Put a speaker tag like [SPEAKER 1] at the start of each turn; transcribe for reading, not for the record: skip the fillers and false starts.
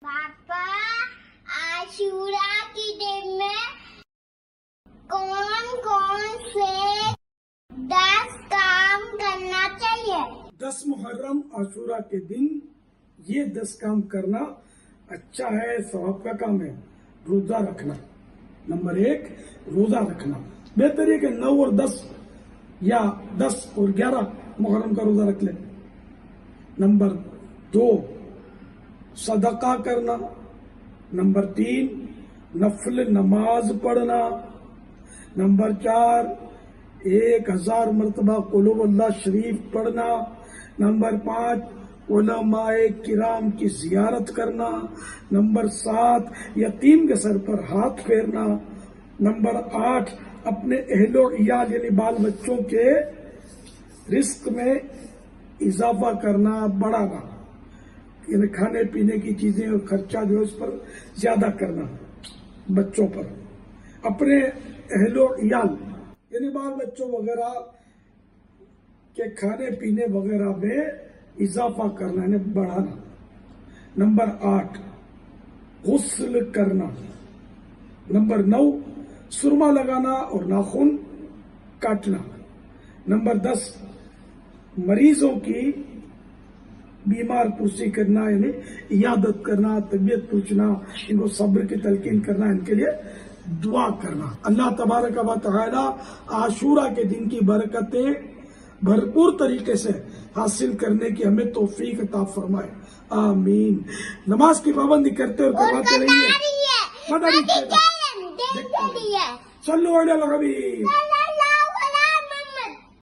[SPEAKER 1] पापा, आशूरा की दिन में कौन कौन से 10 काम करना चाहिए?
[SPEAKER 2] 10 मुहर्रम आशूरा के दिन ये 10 काम करना अच्छा है, सवाब का काम है। रोजा रखना, नंबर 1 रोजा रखना। बेहतर है कि 9 और 10 या 10 और 11 मुहर्रम का रोजा रख ले। नंबर 2 सदका करना। नंबर 3 नफल नमाज पढ़ना। नंबर 4 1000 मरतबा कुल हुवल्लाह शरीफ पढ़ना। नंबर 5 उलमाए किराम की जियारत करना। नंबर 7 यतीम के सर पर हाथ फेरना। नंबर 8 अपने अहलो इयाल यानी बाल बच्चों के रिस्क में इजाफा करना, बढ़ाना, यानी खाने पीने की चीजें और खर्चा जो है उस पर ज्यादा करना, बच्चों पर। अपने अहलो इयाल यानी बाल बच्चों वगैरह के खाने पीने वगैरह में इजाफा करना, यानी बढ़ाना। नंबर 8 गुस्ल करना। नंबर 9 सुरमा लगाना और नाखून काटना। नंबर 10 मरीजों की बीमार पुरसी करना, यानी इयादत करना, तबीयत पूछना, इनको सब्र की तलकीन करना, इनके लिए दुआ करना। अल्लाह तबारक व तआला आशूरा के दिन की बरकतें भरपूर तरीके से हासिल करने की हमें तौफीक अता फरमाए, आमीन। नमाज की पाबंदी करते और करवाते रहिए।
[SPEAKER 1] देखते रहिए।
[SPEAKER 2] सल्लल्लाहु अलैहि वसल्लम।